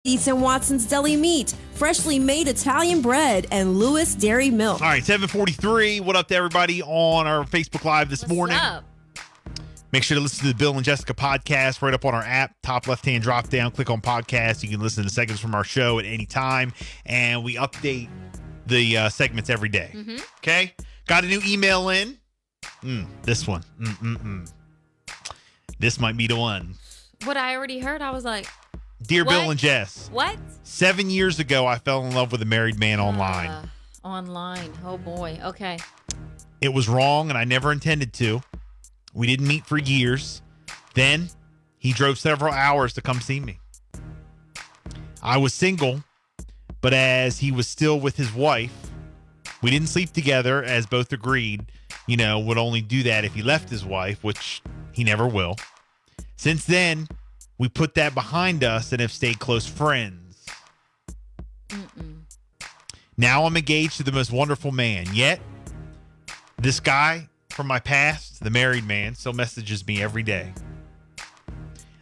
Ethan Watson's Deli Meat, freshly made Italian bread, and Lewis Dairy Milk. All right, 7:43. What up to everybody on our Facebook Live this morning? What's up? Make sure to listen to the Bill and Jessica podcast right up on our app. Top left-hand drop-down. Click on podcast. You can listen to segments from our show at any time, and we update the segments every day. Mm-hmm. Okay? Got a new email in. This one. This might be the one. What I already heard, I was like, Dear what? Bill and Jess. What? 7 years ago, I fell in love with a married man online. Online. Oh, boy. Okay. It was wrong, and I never intended to. We didn't meet for years. Then, he drove several hours to come see me. I was single, but as he was still with his wife, we didn't sleep together, as both agreed, would only do that if he left his wife, which he never will. Since then, we put that behind us and have stayed close friends. Now I'm engaged to the most wonderful man. Yet, this guy from my past, the married man, still messages me every day.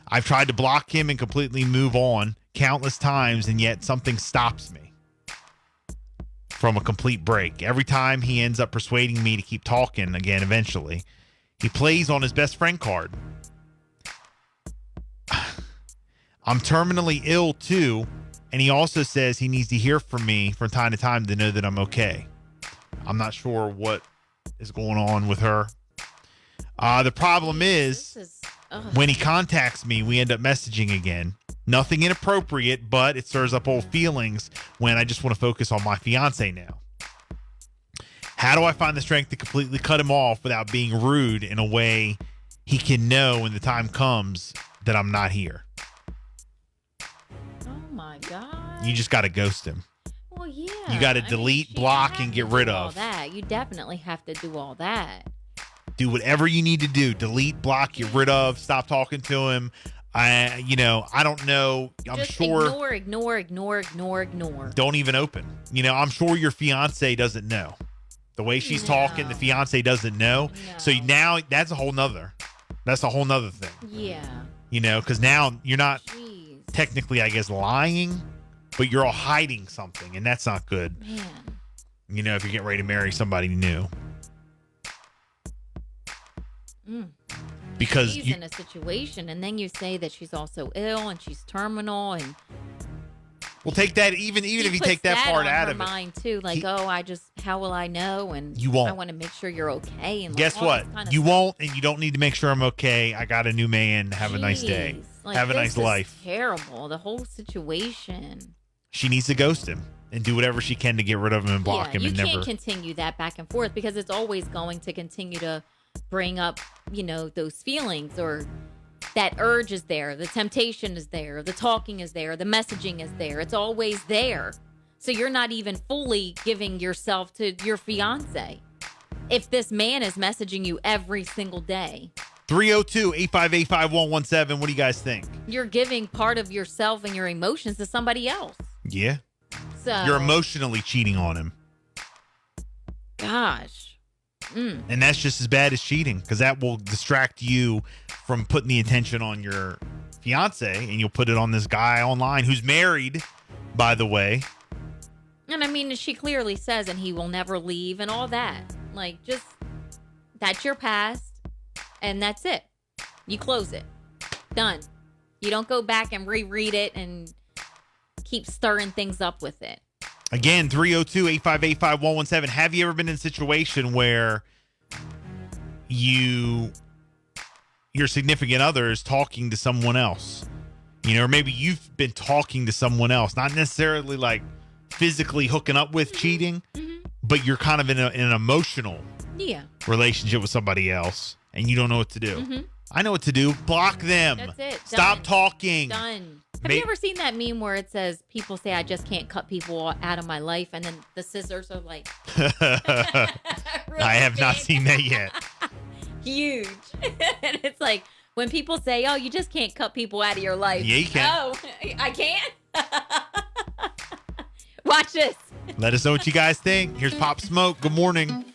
I've tried to block him and completely move on countless times, and yet something stops me from a complete break. Every time he ends up persuading me to keep talking again eventually, he plays on his best friend card. I'm terminally ill too, and he also says he needs to hear from me from time to time to know that I'm okay. I'm not sure what is going on with her. The problem is when he contacts me, we end up messaging again. Nothing inappropriate, but it stirs up old feelings when I just want to focus on my fiance now. How do I find the strength to completely cut him off without being rude in a way he can know when the time comes that I'm not here? My God. You just got to ghost him. Well, yeah. You got to delete, block, and get rid of. All that. You definitely have to do all that. Do whatever you need to do. Delete, block, get rid of, stop talking to him. I don't know. I'm just sure. Ignore. Don't even open. I'm sure your fiance doesn't know. The way she's talking, the fiance doesn't know. No. So now that's a whole nother thing. Yeah. Because now you're not Jeez. technically, I guess, lying, but you're all hiding something, and that's not good. Man. If you're getting ready to marry somebody new. Because she's in a situation, and then you say that she's also ill and she's terminal, and we'll take that even if you take that part out of it. Mind too, like how will I know? And you won't. I want to make sure you're okay. And guess what? You won't, and you don't need to make sure I'm okay. I got a new man. Have a nice day. Have a nice life. Terrible. The whole situation. She needs to ghost him and do whatever she can to get rid of him and block him. You and can't never continue that back and forth because it's always going to continue to bring up, those feelings, or that urge is there. The temptation is there. The talking is there. The messaging is there. It's always there. So you're not even fully giving yourself to your fiance. If this man is messaging you every single day. 302-858-5117. What do you guys think? You're giving part of yourself and your emotions to somebody else. Yeah. So you're emotionally cheating on him. Gosh. And that's just as bad as cheating, because that will distract you from putting the attention on your fiance, and you'll put it on this guy online who's married, by the way. And I mean, she clearly says, and he will never leave and all that. Like, just, that's your past, and that's it. You close it. Done. You don't go back and reread it and keep stirring things up with it. Again, 302-858-5117. Have you ever been in a situation where your significant other is talking to someone else? Or maybe you've been talking to someone else, not necessarily like physically hooking up with cheating, but you're kind of in an emotional relationship with somebody else, and you don't know what to do. I know what to do. Block them. That's it. Stop talking. Done. Have you ever seen that meme where it says, people say, I just can't cut people out of my life, and then the scissors are like... I have not seen that yet. Huge. And it's like, when people say, oh, you just can't cut people out of your life. Yeah, you can. Oh, I can't? Watch this. Let us know what you guys think. Here's Pop Smoke. Good morning.